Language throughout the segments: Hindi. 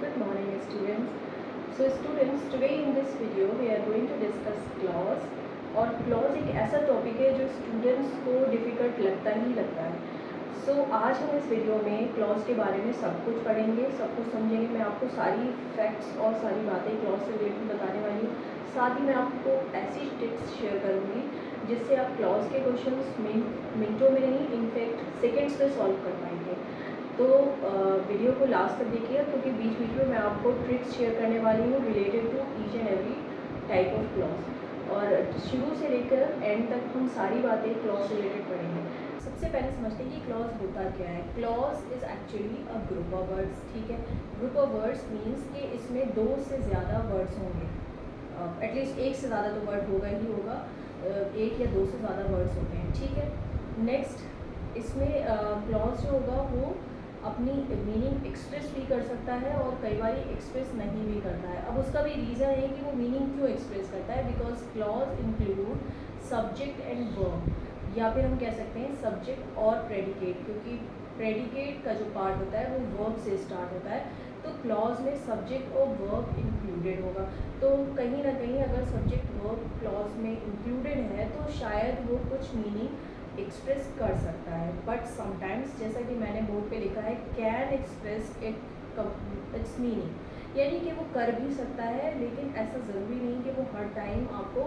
Good morning students. So students, today in this video we are going to discuss clause. और clause एक ऐसा टॉपिक है जो स्टूडेंट्स को डिफ़िकल्ट लगता ही लगता है। सो आज हम इस वीडियो में clause के बारे में सब कुछ पढ़ेंगे, सब कुछ समझेंगे। मैं आपको सारी फैक्ट्स और सारी बातें clause से रिलेटेड बताने वाली हूँ। साथ ही मैं आपको ऐसी टिप्स शेयर करूँगी जिससे आप clause के क्वेश्चंस मिनटों में नहीं, इनफैक्ट सेकेंड्स में सॉल्व कर पाएंगे। तो वीडियो को लास्ट तक देखिएगा क्योंकि बीच बीच में मैं आपको ट्रिक्स शेयर करने वाली हूँ related to each and every type of clause. और शुरू से लेकर एंड तक हम सारी बातें क्लॉज से रिलेटेड पढ़ेंगे। सबसे पहले समझते हैं कि क्लॉज होता क्या है। Clause is actually a group of words. ठीक है, ग्रुप ऑफ वर्ड्स मीन्स कि इसमें दो से ज़्यादा वर्ड्स होंगे। एटलीस्ट एक से ज़्यादा तो वर्ड होगा ही होगा, एक या दो से ज़्यादा वर्ड्स होते हैं। ठीक है, नेक्स्ट इसमें क्लॉज जो होगा वो अपनी मीनिंग एक्सप्रेस भी कर सकता है और कई बार एक्सप्रेस नहीं भी करता है। अब उसका भी रीज़न है कि वो मीनिंग क्यों एक्सप्रेस करता है, because clause include subject and verb, या फिर हम कह सकते हैं सब्जेक्ट और प्रेडिकेट, क्योंकि प्रेडिकेट का जो पार्ट होता है वो वर्ब से स्टार्ट होता है। तो क्लॉज में सब्जेक्ट और वर्ब इंक्लूडेड होगा। तो कहीं ना कहीं अगर सब्जेक्ट वर्ब क्लॉज में इंक्लूडेड है तो शायद वो कुछ मीनिंग एक्सप्रेस कर सकता है। बट समटाइम्स, जैसा कि मैंने बोर्ड पे लिखा है, कैन एक्सप्रेस इट्स मीनिंग, यानी कि वो कर भी सकता है, लेकिन ऐसा ज़रूरी नहीं कि वो हर टाइम आपको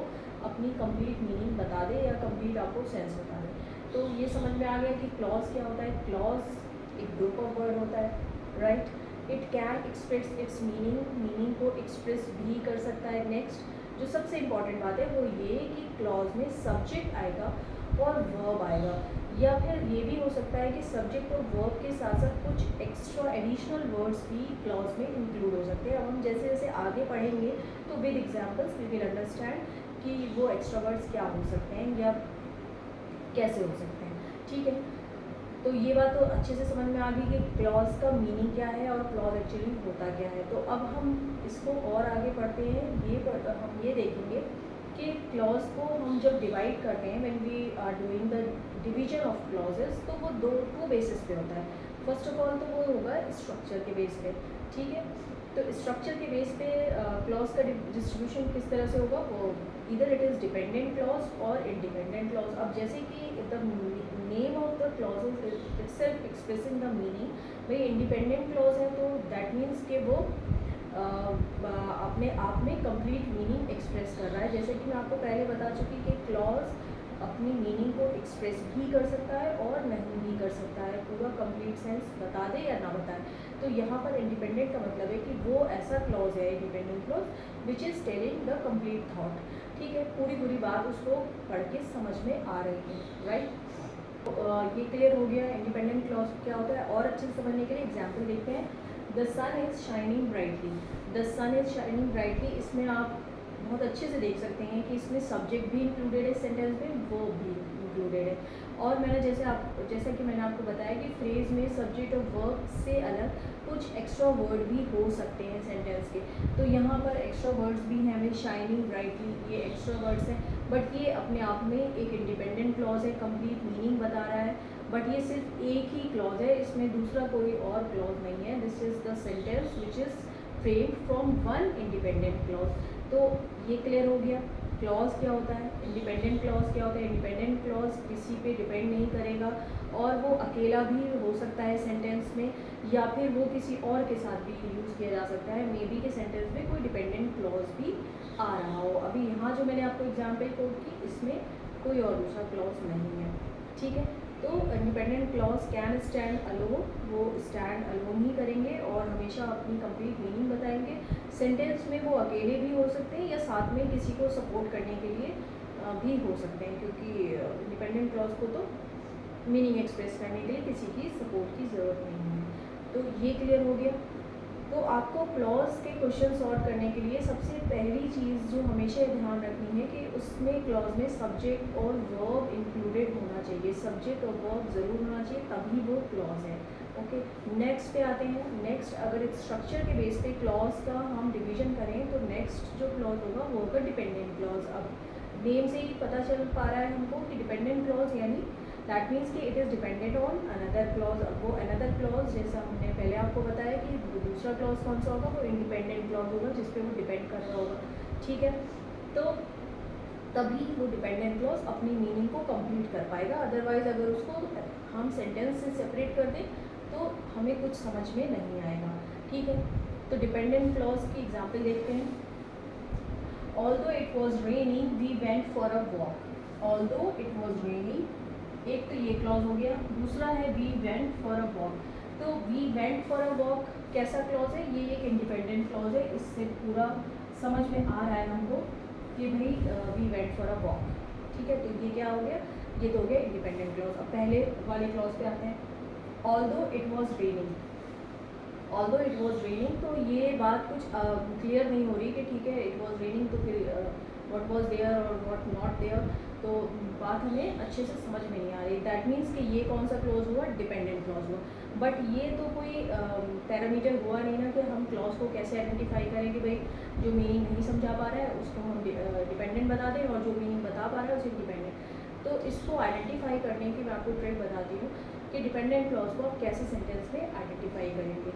अपनी कंप्लीट मीनिंग बता दे या कंप्लीट आपको सेंस बता दे। तो ये समझ में आ गया कि क्लॉज क्या होता है। क्लॉज एक ग्रुप ऑफ वर्ड होता है, right. It can express it's meaning को एक्सप्रेस भी कर सकता है। नेक्स्ट जो सबसे इम्पॉर्टेंट बात है वो ये कि क्लॉज में सब्जेक्ट आएगा और वर्ब आएगा, या फिर ये भी हो सकता है कि सब्जेक्ट और वर्ब के साथ साथ कुछ एक्स्ट्रा एडिशनल वर्ड्स भी क्लॉज में इंक्लूड हो सकते हैं। अब हम जैसे जैसे आगे पढ़ेंगे तो with examples we will understand कि वो एक्स्ट्रा वर्ड्स क्या हो सकते हैं या कैसे हो सकते हैं। ठीक है, तो ये बात तो अच्छे से समझ में आ गई कि क्लॉज का मीनिंग क्या है और क्लॉज एक्चुअली होता क्या है। तो अब हम इसको और आगे पढ़ते हैं। हम ये देखेंगे कि क्लॉज को हम जब डिवाइड करते हैं, when we are doing the division of clauses, तो वो टू बेसिस पे होता है। फर्स्ट ऑफ ऑल तो वो होगा स्ट्रक्चर के बेस पे। ठीक है, तो स्ट्रक्चर के बेस पे क्लॉज का डिस्ट्रीब्यूशन किस तरह से होगा, वो इधर इट इज़ डिपेंडेंट क्लॉज और इंडिपेंडेंट क्लॉज। अब जैसे कि the name of the clause itself expressing the meaning, भाई इंडिपेंडेंट क्लॉज है तो दैट मीन्स कि वो अपने आप में कंप्लीट मीनिंग एक्सप्रेस कर रहा है। जैसे कि मैं आपको पहले बता चुकी कि क्लॉज अपनी मीनिंग को एक्सप्रेस भी कर सकता है और नहीं भी कर सकता है, पूरा कंप्लीट सेंस बता दे या ना बताए। तो यहाँ पर इंडिपेंडेंट का मतलब है कि वो ऐसा क्लॉज है, independent clause which is telling the complete thought. ठीक है, पूरी बात उसको पढ़ के समझ में आ रही है, राइट। ये क्लियर हो गया इंडिपेंडेंट क्लॉज क्या होता है। और अच्छे से समझने के लिए एग्जाम्पल देखते हैं। The sun is shining brightly. The sun is shining brightly, इसमें आप बहुत अच्छे से देख सकते हैं कि इसमें सब्जेक्ट भी इंक्लूडेड है सेंटेंस में, वो भी इंक्लूडेड है। और मैंने जैसा कि मैंने आपको बताया कि फ्रेज में सब्जेक्ट और वर्ब से अलग कुछ एक्स्ट्रा वर्ड भी हो सकते हैं सेंटेंस के। तो यहाँ पर एक्स्ट्रा वर्ड्स भी हैं, हमें शाइनिंग ब्राइटली, ये एक्स्ट्रा वर्ड्स हैं, बट ये अपने आप में एक इंडिपेंडेंट क्लॉज है, कंप्लीट मीनिंग बता रहा है। बट ये सिर्फ एक ही क्लॉज है, इसमें दूसरा कोई और क्लॉज नहीं है। This is the sentence which is framed from one independent clause. तो ये क्लियर हो गया क्लॉज क्या होता है, इंडिपेंडेंट क्लॉज क्या होता है। इंडिपेंडेंट क्लॉज किसी पे डिपेंड नहीं करेगा और वो अकेला भी हो सकता है सेंटेंस में, या फिर वो किसी और के साथ भी यूज़ किया जा सकता है। मे बी के सेंटेंस में कोई डिपेंडेंट क्लॉज भी आ रहा हो। अभी यहाँ जो मैंने आपको एग्जाम्पल कोट की, इसमें कोई और दूसरा क्लॉज नहीं है। ठीक है, तो independent clause can stand alone, वो स्टैंड अलोन ही करेंगे और हमेशा अपनी कंप्लीट मीनिंग बताएंगे। सेंटेंस में वो अकेले भी हो सकते हैं या साथ में किसी को सपोर्ट करने के लिए भी हो सकते हैं, क्योंकि इंडिपेंडेंट क्लॉज को तो मीनिंग एक्सप्रेस करने के लिए किसी की सपोर्ट की ज़रूरत नहीं है। तो ये क्लियर हो गया। तो आपको क्लॉज के क्वेश्चन सॉल्व करने के लिए सबसे पहली चीज़ जो हमेशा ध्यान रखनी है कि उसमें क्लॉज में सब्जेक्ट और वर्ब इंक्लूडेड होना चाहिए। सब्जेक्ट और वर्ब ज़रूर होना चाहिए, तभी वो क्लॉज है। ओके, नेक्स्ट पे आते हैं। नेक्स्ट, अगर एक स्ट्रक्चर के बेस पे क्लॉज का हम डिवीजन करें तो नेक्स्ट जो क्लॉज होगा वो होगा डिपेंडेंट क्लॉज। अब नेम से ही पता चल पा रहा है हमको कि डिपेंडेंट क्लॉज यानी दैट मीन्स कि it is dependent on another clause. अब वो अनदर क्लॉज जैसा हमने पहले आपको बताया कि दूसरा दूसरा क्लॉज कौन सा होगा, वो इंडिपेंडेंट क्लॉज होगा जिस पे वो डिपेंड कर रहा होगा, ठीक है। तो तभी वो डिपेंडेंट क्लॉज अपनी मीनिंग को कंप्लीट कर पाएगा, अदरवाइज अगर उसको हम सेंटेंस से सेपरेट कर दें तो हमें कुछ समझ में नहीं आएगा, ठीक है। तो डिपेंडेंट क्लॉज की एग्जांपल देखते हैं। Although it was raining we went for a walk. Although it was raining, एक तो ये क्लॉज हो गया, दूसरा है we went for a walk. तो we went for a walk कैसा क्लॉज है, ये एक इंडिपेंडेंट क्लॉज है, इससे पूरा समझ में आ रहा है हमको कि भाई we went for a walk, ठीक है। तो ये क्या हो गया, ये तो हो गया इंडिपेंडेंट क्लॉज। अब पहले वाले क्लॉज पे आते हैं। Although it was raining, although it was raining, तो ये बात कुछ क्लियर नहीं हो रही कि ठीक है इट वॉज रेनिंग तो फिर व्हाट वॉज देयर और व्हाट नॉट देयर, तो बात हमें अच्छे से समझ में नहीं आ रही। दैट मीन्स कि ये कौन सा क्लॉज हुआ, डिपेंडेंट क्लॉज हुआ। बट ये तो कोई पैरामीटर हुआ नहीं ना कि हम क्लॉज को कैसे आइडेंटिफाई करें कि भाई जो मीनिंग नहीं समझा पा रहा है उसको हम डिपेंडेंट बता दें और जो मीनिंग बता पा रहा है उसे डिपेंडेंट। तो इसको आइडेंटिफाई करने की मैं आपको ट्रिक बताती हूँ कि डिपेंडेंट क्लॉज को आप कैसे सेंटेंस में आइडेंटिफाई करेंगे।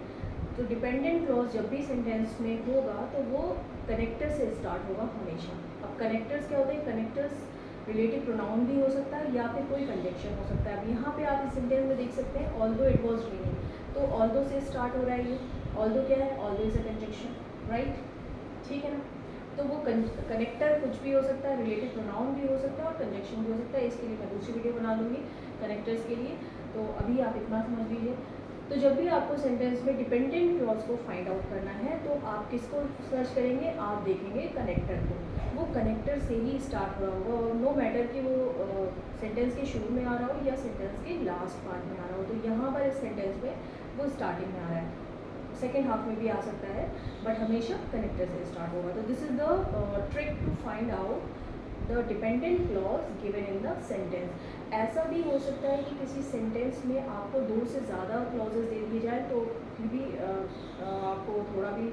तो डिपेंडेंट क्लॉज जब भी सेंटेंस में होगा तो वो कनेक्टर से स्टार्ट होगा हमेशा। अब कनेक्टर्स क्या होते हैं, कनेक्टर्स रिलेटिव प्रोनाउन भी हो सकता है या फिर कोई कंजंक्शन हो सकता है। अब यहाँ पे आप इस सेंटेंस में देख सकते हैं ऑल्दो इट वॉज रेनिंग, तो ऑल्दो से स्टार्ट हो रहा है ये। ऑल्दो क्या है, although is a conjunction, right, ठीक है ना। तो वो कनेक्टर कुछ भी हो सकता है, रिलेटिव प्रोनाउन भी हो सकता है और कंजंक्शन भी हो सकता है। इसके लिए मैं दूसरी वीडियो बना लूँगी कनेक्टर्स के लिए, तो अभी आप इतना समझ लीजिए। तो जब भी आपको सेंटेंस में डिपेंडेंट क्लॉज को फाइंड आउट करना है तो आप किसको सर्च करेंगे, आप देखेंगे कनेक्टर को। वो कनेक्टर से ही स्टार्ट हो रहा होगा, नो मैटर कि वो सेंटेंस के शुरू में आ रहा हो या सेंटेंस के लास्ट पार्ट में आ रहा हो। तो यहाँ पर इस सेंटेंस में वो स्टार्टिंग में आ रहा है, सेकेंड हाफ में भी आ सकता है, बट हमेशा कनेक्टर से स्टार्ट होगा। तो this is the trick to find out the dependent clause given in the sentence. ऐसा भी हो सकता है कि किसी सेंटेंस में आपको 2 से ज़्यादा क्लॉजेस दे दिए जाए तो फिर भी आपको थोड़ा भी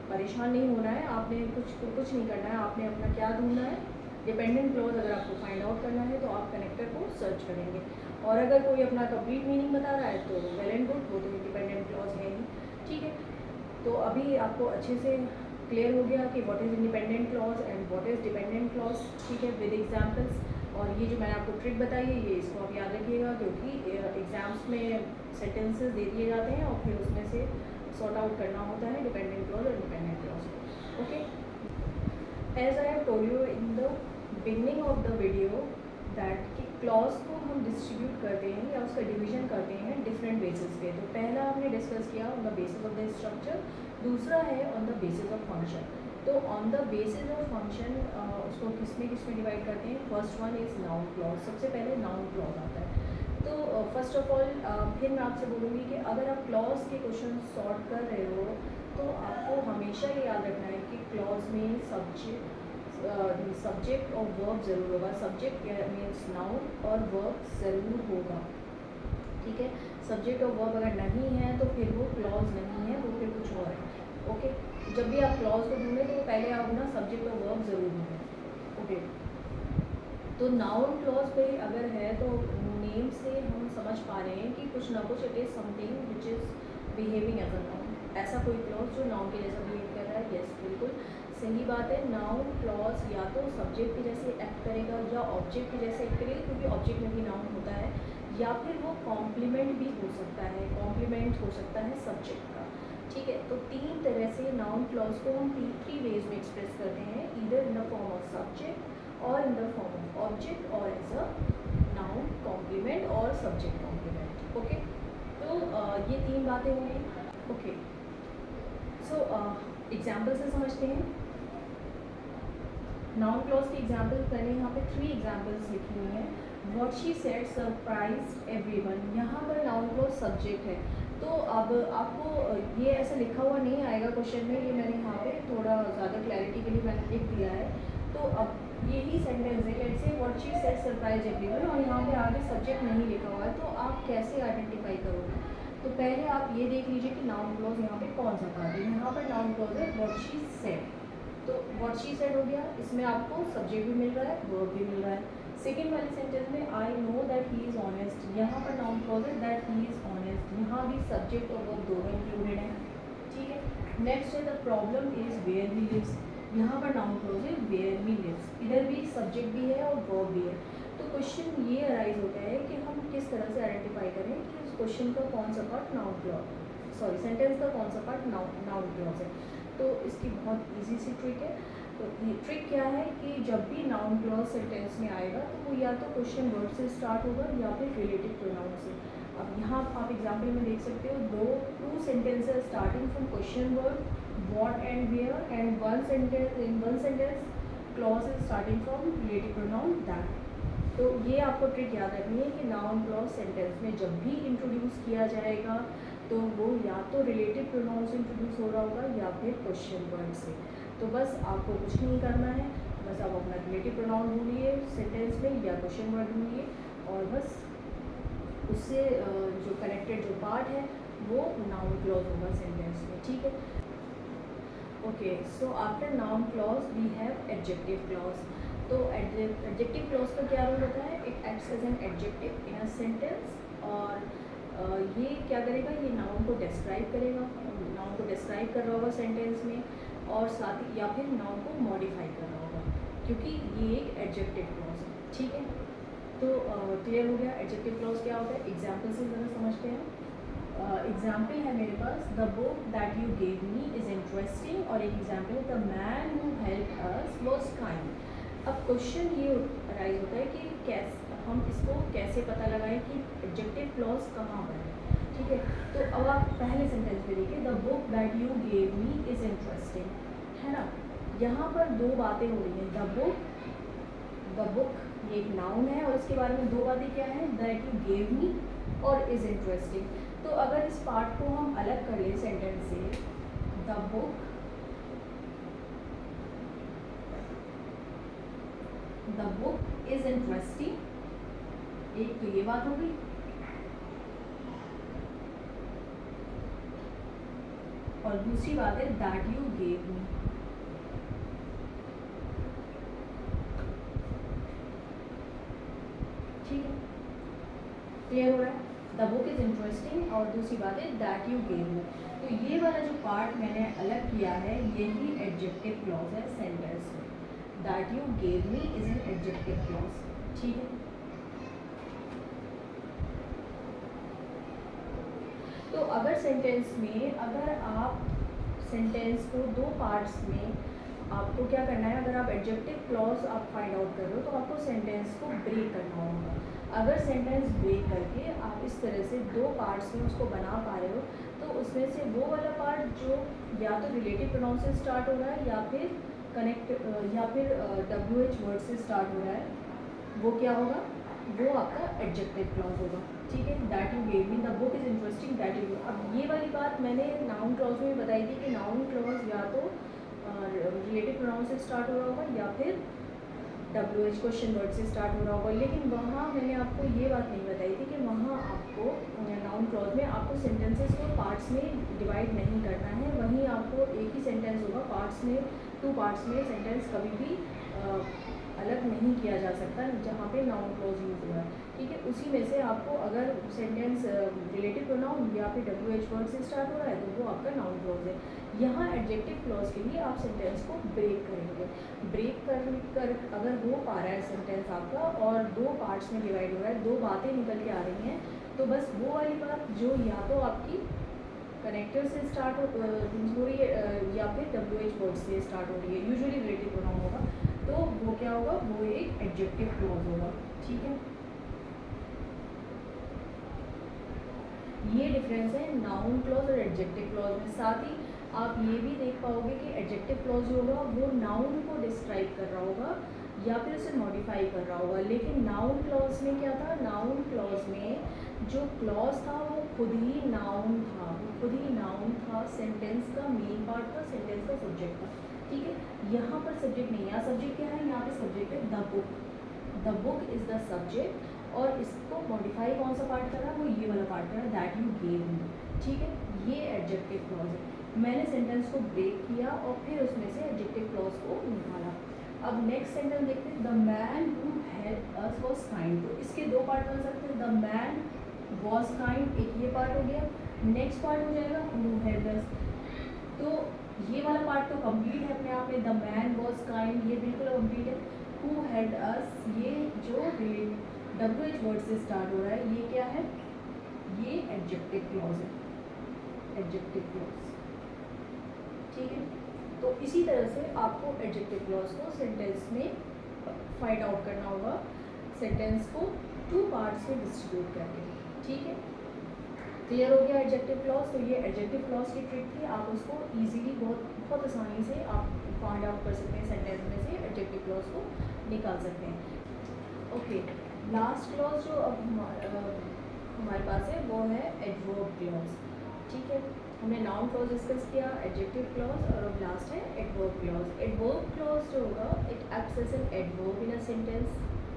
परेशान नहीं होना है, आपने कुछ नहीं करना है, आपने अपना क्या ढूंढना है, डिपेंडेंट क्लॉज अगर आपको फाइंड आउट करना है तो आप कनेक्टर को सर्च करेंगे। और अगर कोई अपना कंप्लीट मीनिंग बता रहा है तो वेल एंड गुड, वो तो डिपेंडेंट क्लॉज है ही, ठीक है। तो अभी आपको अच्छे से क्लियर हो गया कि what is independent clause and what is dependent clause, ठीक है, विद एग्जांपल्स। और ये जो मैंने आपको ट्रिक बताई है ये इसको आप याद रखिएगा, क्योंकि एग्जाम्स में सेंटेंसेस दे दिए जाते हैं और फिर उसमें से सॉर्ट आउट करना होता है डिपेंडेंट क्लॉज और dependent clause, okay. As I have told you in the beginning of the video that कि क्लॉज को हम डिस्ट्रीब्यूट करते हैं या उसका डिवीजन करते हैं डिफरेंट बेसिस पे। तो पहला हमने डिस्कस किया on the basis of the structure, दूसरा है on the basis of function. तो on the basis of function उसको किस में डिवाइड करते हैं। First one is noun clause, सबसे पहले नाउन क्लॉज आता है। तो फर्स्ट ऑफ ऑल फिर मैं आपसे बोलूँगी कि अगर आप क्लॉज के क्वेश्चन सॉल्व कर रहे हो तो आपको हमेशा ये याद रखना है कि क्लॉज में सब्जेक्ट और वर्ब ज़रूर होगा। सब्जेक्ट मीन्स नाउन और वर्ब ज़रूर होगा, ठीक है। सब्जेक्ट और वर्ब अगर नहीं है तो फिर वो क्लॉज नहीं है, वो फिर कुछ और है, ओके। जब भी आप क्लॉज को ढूंढें तो पहले आप ना सब्जेक्ट और वर्ब ज़रूर ढूंढें, ओके। तो नाउन क्लॉज पे अगर है तो नेम से हम समझ पा रहे हैं कि कुछ ना कुछ it is something which is behaving as a noun. ऐसा कोई क्लॉज जो नाउन के जैसा बिहेव कर रहा है, यस बिल्कुल सही बात है। नाउन क्लॉज या तो सब्जेक्ट के जैसे एक्ट करेगा या ऑब्जेक्ट के जैसे एक्ट करेगा, क्योंकि ऑब्जेक्ट में भी नाउन होता है, या फिर वो कॉम्प्लीमेंट भी हो सकता है, कॉम्प्लीमेंट हो सकता है सब्जेक्ट का, ठीक है। तो 3 तरह से नाउन क्लॉज को हम 3 वेज में एक्सप्रेस करते हैं, either in the form of subject और in the form of object और एज अ नाउन कॉम्प्लीमेंट और सब्जेक्ट कॉम्प्लीमेंट, ओके। तो ये 3 बातें हुई, ओके। सो एग्जाम्पल से समझते हैं नाउन क्लॉज की एग्जाम्पल। मैंने यहाँ पे 3 एग्जाम्पल्स लिखी हुई हैं। What she said surprised everyone, यहाँ पर नाउन क्लॉज सब्जेक्ट है। तो अब आपको ये ऐसा लिखा हुआ नहीं आएगा क्वेश्चन में, ये मैंने यहाँ पे थोड़ा ज़्यादा क्लैरिटी के लिए मैंने लिख दिया है। तो अब यही सेंटेंस है, let's say what she said surprise everyone, और यहाँ पे आगे सब्जेक्ट नहीं लिखा हुआ है, तो आप कैसे आइडेंटिफाई करोगे। तो पहले आप ये देख लीजिए कि नाउन क्लॉज यहाँ पे कौन सा था। यहाँ पर नाउन क्लॉज है व्हाट शी सेड, तो व्हाट शी सेड हो गया, इसमें आपको सब्जेक्ट भी मिल रहा है, वर्ब भी मिल रहा है। सेकेंड वाले सेंटेंस में I know that he is honest, यहाँ पर नाउन क्लॉज है दैट ही इज़ ऑनेस्ट, यहाँ भी सब्जेक्ट और वर्ब दोनों इंक्लूडेड है, ठीक है। नेक्स्ट है the problem is where we lives. यहाँ पर नाउन क्लॉज है वेयर वी लिव्स, इधर भी सब्जेक्ट भी है और वर्ब भी है। तो क्वेश्चन ये अराइज होता है कि हम किस तरह से आइडेंटिफाई करें कि उस क्वेश्चन का कौन सा part noun clause, sorry sentence का कौन सा पार्ट नाउन क्लॉज है। तो इसकी बहुत इजी सी ट्रिक है। तो ये ट्रिक क्या है कि जब भी नाउन क्लॉज सेंटेंस में आएगा तो वो या तो क्वेश्चन वर्ड से स्टार्ट होगा या फिर रिलेटिव प्रोनाउन से। अब यहाँ आप एग्जाम्पल में देख सकते हो two sentences starting from question word what and where, and one sentence clause is starting from relative pronoun that। तो ये आपको ट्रिक याद रखनी है कि नाउन क्लॉज सेंटेंस में जब भी इंट्रोड्यूस किया जाएगा तो वो या तो रिलेटिव प्रोनाउन से इंट्रोड्यूस हो रहा होगा या फिर क्वेश्चन वर्ड से। तो बस आपको कुछ नहीं करना है, बस आप अपना रिलेटिव प्रोनाउन ढूंढिए सेंटेंस में या क्वेश्चन वर्ड ढूंढिए और बस उससे जो कनेक्टेड जो पार्ट है वो नाउन क्लॉज होगा सेंटेंस में, ठीक है। Okay, so after noun clause we have adjective clause. तो एडजेक्टिव क्लॉज का क्या रोल होता है? It acts as an adjective in a sentence और ये क्या करेगा, ये नाउन को डिस्क्राइब करेगा, नाउन को डिस्क्राइब कर रहा होगा सेंटेंस में और साथ ही या फिर नाउन को मॉडिफाई कर रहा होगा, क्योंकि ये एक एडजेक्टिव क्लॉज है, ठीक है। तो क्लियर हो गया एडजेक्टिव क्लॉज क्या होता है। एग्जाम्पल से ज़रा समझते हैं। एग्जाम्पल है मेरे पास, the book that you gave me is interesting, और एक example the man who help us was kind. अब क्वेश्चन ये अराइज होता है कि कैसे हम इसको कैसे पता लगाएं कि एडजेक्टिव क्लॉज कहाँ पर है, ठीक है। तो अब आप पहले सेंटेंस में देखिए, the book that you gave me is interesting, है ना। यहाँ पर दो बातें हो रही हैं, द बुक ये एक नाउन है और इसके बारे में दो बातें क्या हैं, दैट यू गेव मी और इज़ इंटरेस्टिंग। तो अगर इस पार्ट को हम अलग कर लें सेंटेंस से, द बुक इज इंटरेस्टिंग, एक तो ये बात हो गई, और दूसरी बात है दैट यू गेव मी। ठीक है, क्लियर हो रहा है। द बुक इज़ इंटरेस्टिंग और दूसरी बात है दैट यू गेव मी। तो ये वाला जो पार्ट मैंने अलग किया है यही एडजेक्टिव क्लॉज है सेंटेंस में। That you gave me is an adjective clause, ठीक है। तो अगर सेंटेंस में अगर आप सेंटेंस को दो पार्ट्स में आपको क्या करना है, अगर आप एडजेक्टिव क्लॉज आप फाइंड आउट कर रहे हो तो आपको सेंटेंस को ब्रेक करना होगा। अगर सेंटेंस ब्रेक करके आप इस तरह से दो पार्ट्स में उसको बना पा रहे हो तो उसमें से वो वाला पार्ट जो या तो रिलेटिव प्रोनाउन से स्टार्ट हो रहा है या फिर कनेक्ट या फिर WH वर्ड से स्टार्ट हो रहा है, वो क्या होगा, वो आपका एडजेक्टिव क्लॉज होगा, ठीक है। That you gave me, the book is interesting, that you. अब ये वाली बात मैंने नाउन क्लॉज में बताई थी कि नाउन क्लॉज या तो रिलेटिव प्रोनाउन से स्टार्ट हो रहा होगा या फिर WH क्वेश्चन वर्ड से स्टार्ट हो रहा होगा, लेकिन वहाँ मैंने आपको ये बात नहीं बताई थी कि वहाँ आपको नाउन क्लॉज में आपको सेंटेंसेस को पार्ट्स में डिवाइड नहीं करना है। वहीं आपको एक ही सेंटेंस होगा, पार्ट्स में टू पार्ट्स में सेंटेंस कभी भी अलग नहीं किया जा सकता जहाँ पे नाउन क्लॉज यूज हुआ है, ठीक है। उसी में से आपको अगर सेंटेंस रिलेटिव प्रोनाउन या फिर WH वर्ड से स्टार्ट हो रहा है तो वो आपका नाउन क्लॉज है। यहाँ एडजेक्टिव क्लॉज के लिए आप सेंटेंस को ब्रेक करेंगे। ब्रेक कर अगर हो पा रहा है सेंटेंस आपका और दो पार्ट्स में डिवाइड हो रहा है, दो बातें निकल के आ रही हैं, तो बस वो वाली बात जो या तो आपकी कनेक्टर से स्टार्ट हो रही है या फिर WH वर्ड से स्टार्ट हो रही है, यूजुअली रिलेटिव प्रोनाउन होगा, तो वो क्या होगा, वो एक एडजेक्टिव क्लॉज होगा, ठीक है। ये डिफरेंस है नाउन क्लॉज और एडजेक्टिव क्लॉज में। साथ ही आप ये भी देख पाओगे कि एडजेक्टिव क्लॉज जो होगा वो नाउन को डिस्क्राइब कर रहा होगा या फिर उसे मॉडिफाई कर रहा होगा, लेकिन नाउन क्लॉज में क्या था, नाउन क्लॉज में जो क्लॉज था वो खुद ही नाउन था, वो खुद ही नाउन था, सेंटेंस का मेन पार्ट था, सेंटेंस का सब्जेक्ट था, ठीक है। यहाँ पर सब्जेक्ट नहीं है, यहाँ सब्जेक्ट क्या है, यहाँ पे सब्जेक्ट है the book, the book is the subject, और इसको मॉडिफाई कौन सा पार्ट कर रहा है, वो ये वाला पार्ट कर रहा है दैट यू गेव मी, ठीक है। ये एडजेक्टिव क्लॉज है। मैंने सेंटेंस को ब्रेक किया और फिर उसमें से एडजेक्टिव क्लॉज को निकाला। अब नेक्स्ट सेंटेंस देखते हैं, the man who helped us was kind. तो इसके दो पार्ट बन सकते हैं, द मैन वाज काइंड, एक ये पार्ट हो गया। नेक्स्ट पार्ट हो जाएगा हू हेल्प्ड अस, तो ये वाला पार्ट तो कंप्लीट है अपने आप में, द मैन वॉज काइंड, ये बिल्कुल कंप्लीट है। हु हेल्ड अस, ये जो WH वर्ड से स्टार्ट हो रहा है, ये क्या है, ये एडजेक्टिव क्लॉज है, एडजेक्टिव क्लॉज, ठीक है। तो इसी तरह से आपको एडजेक्टिव क्लॉज को सेंटेंस में फाइंड आउट करना होगा, सेंटेंस को 2 पार्ट्स में डिस्ट्रीब्यूट करके, ठीक है। क्लियर हो गया एडजेक्टिव क्लॉज। तो ये एडजेक्टिव क्लॉज की ट्रिक थी, आप उसको इजीली बहुत आसानी से आप फाइंड आउट कर सकते हैं, सेंटेंस में से एडजेक्टिव क्लॉज को निकाल सकते हैं। ओके, लास्ट क्लॉज जो अब हमारे पास है वो है एडवर्ब क्लॉज, ठीक है। हमने नाउन क्लॉज डिस्कस किया, एडजेक्टिव क्लॉज, और अब लास्ट है एडवर्ब क्लॉज। एडवर्ब क्लॉज जो होगा, it acts as an adverb in a sentence,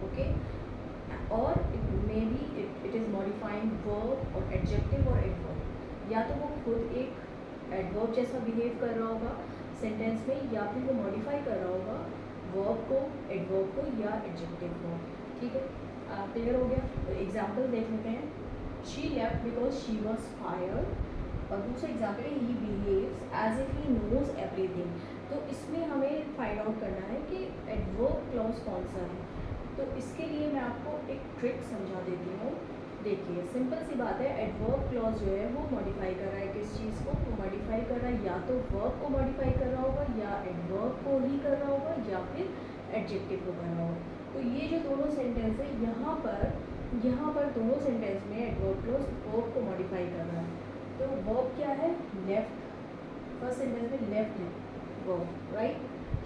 okay, और maybe it is modifying verb और एडजेक्टिव और एडवर्ब, या तो वो खुद एक एडवर्ब जैसा बिहेव कर रहा होगा सेंटेंस में, या फिर वो मॉडिफाई कर रहा होगा वर्ब को, एडवर्ब को या एडजेक्टिव को, ठीक है। क्लियर हो गया। तो एग्जाम्पल देख लेते हैं। She left because she was fired, और दूसरा एग्जाम्पल है he behaves as if he knows everything. तो इसमें हमें फाइंड आउट करना है कि एडवर्ब क्लॉज कौन सा है। तो इसके लिए मैं आपको एक ट्रिक समझा देती हूँ। देखिए, सिंपल सी बात है, एडवर्ब क्लॉज जो है वो मॉडिफाई कर रहा है किस चीज़ को, वो मॉडिफाई कर रहा है या तो वर्ब को मॉडिफाई कर रहा होगा, या एडवर्ब को ही कर रहा होगा, या फिर एडजेक्टिव को कर रहा होगा। तो ये जो दोनों सेंटेंस है, यहाँ पर दोनों सेंटेंस में एडवर्ब क्लॉज वर्ब को मॉडिफाई कर रहा है। तो वर्ब क्या है, लेफ्ट, फर्स्ट सेंटेंस में लेफ्ट है verb, right,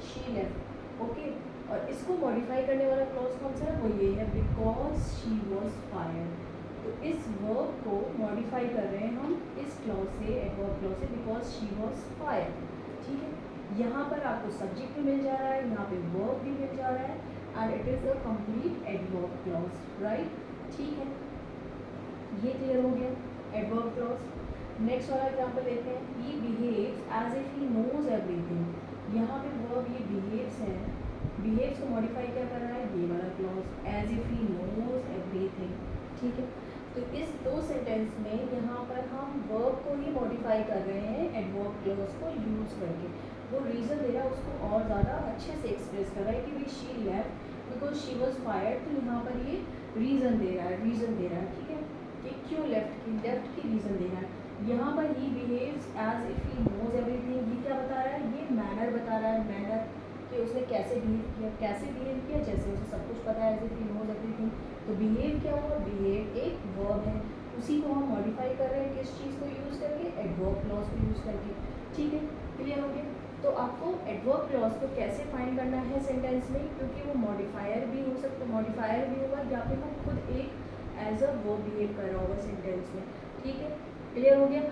she left, okay. और इसको मॉडिफाई करने वाला क्लॉज कौन सा है, वो ये है, बिकॉज शी वॉज फायर्ड। तो इस वर्ब को मॉडिफाई कर रहे हैं हम इस क्लॉज से, एडवर्ब क्लॉज से, बिकॉज शी वॉज फायर्ड, ठीक है। यहाँ पर आपको सब्जेक्ट भी मिल जा रहा है, यहाँ पे वर्ब भी मिल जा रहा है, and it is a complete adverb clause, right, ठीक है। ये क्लियर हो गया एडवर्ब क्लॉज। नेक्स्ट वाला एग्जाम्पल देखते हैं। He behaves as if he knows everything. यहाँ पे वर्ब ये बिहेव्स है, बिहेव्स को मॉडिफाई क्या कर रहा है, ये वाला clause, as if he knows everything, ठीक है। तो इस दो सेंटेंस में यहाँ पर हम वर्ब को ही मॉडिफाई कर रहे हैं एडवर्ब क्लॉज को यूज़ करके। वो रीज़न दे रहा है, उसको और ज़्यादा अच्छे से एक्सप्रेस कर रहा है कि भाई she left because she was fired. तो यहाँ पर ये रीज़न दे रहा है, ठीक है, कि क्यों लेफ्ट की रीज़न दे रहा है। यहाँ पर he behaves as if he knows everything, ये क्या बता रहा है, ये मैनर बता रहा है, मैनर कि उसने कैसे बिहेव किया, जैसे उसे सब कुछ पता है, as if he knows everything. तो बिहेव क्या हुआ, बिहेव एक वर्ब है, उसी को हम मॉडिफाई कर रहे हैं किस चीज़ को यूज़ करके, एडवर्ब क्लॉज को यूज़ करके, ठीक है। क्लियर हो गया। तो आपको एडवर्ब क्लॉज को कैसे फाइंड करना है सेंटेंस में, क्योंकि वो मॉडिफायर भी हो सकता, मॉडिफायर भी होगा, या फिर वो खुद एक एज अ वर्ब बिहेव कर रहा होगा सेंटेंस में, ठीक है। क्लियर हो गया।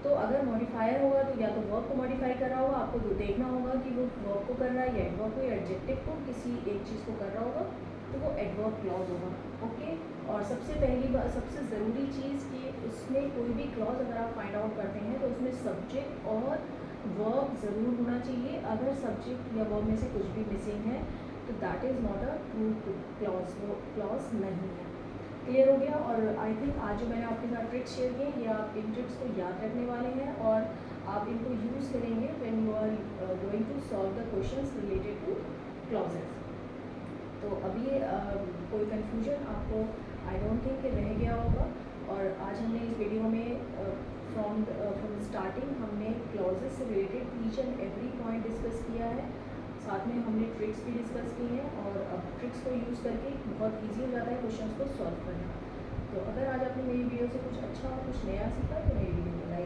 तो अगर मॉडिफायर होगा तो या तो वर्ब को मॉडिफाई कर रहा होगा, आपको तो देखना होगा कि वो वर्ब को कर रहा है या एडवर्ब को या एडजेक्टिव को, किसी एक चीज़ को कर रहा होगा, तो वो एडवर्ब क्लॉज होगा, ओके। और सबसे पहली बात, सबसे ज़रूरी चीज़ कि उसमें कोई भी क्लॉज अगर आप फाइंड आउट करते हैं तो उसमें सब्जेक्ट और वर्ब ज़रूर होना चाहिए। अगर सब्जेक्ट या वर्ब में से कुछ भी मिसिंग है तो that is not a true clause, वो क्लॉज नहीं है। क्लियर हो गया। और आई थिंक आज जो मैंने आपके साथ ट्रिक्स शेयर किए, ये आप इन ट्रिक्स को याद रखने वाले हैं और आप इनको यूज़ करेंगे when you are going to solve the questions related to clauses. तो अभी कोई कन्फ्यूजन आपको आई डोंट थिंक कि रह गया होगा। और आज हमने इस वीडियो में फ्रॉम स्टार्टिंग हमने क्लॉजेस से related each and every point discuss किया है, साथ में हमने ट्रिक्स भी डिस्कस की हैं, और अब ट्रिक्स को यूज़ करके बहुत ईजी हो जाता है क्वेश्चंस को सॉल्व करना। तो अगर आज आपने मेरी वीडियो से कुछ अच्छा और कुछ नया सीखा तो मेरी वीडियो को लाइक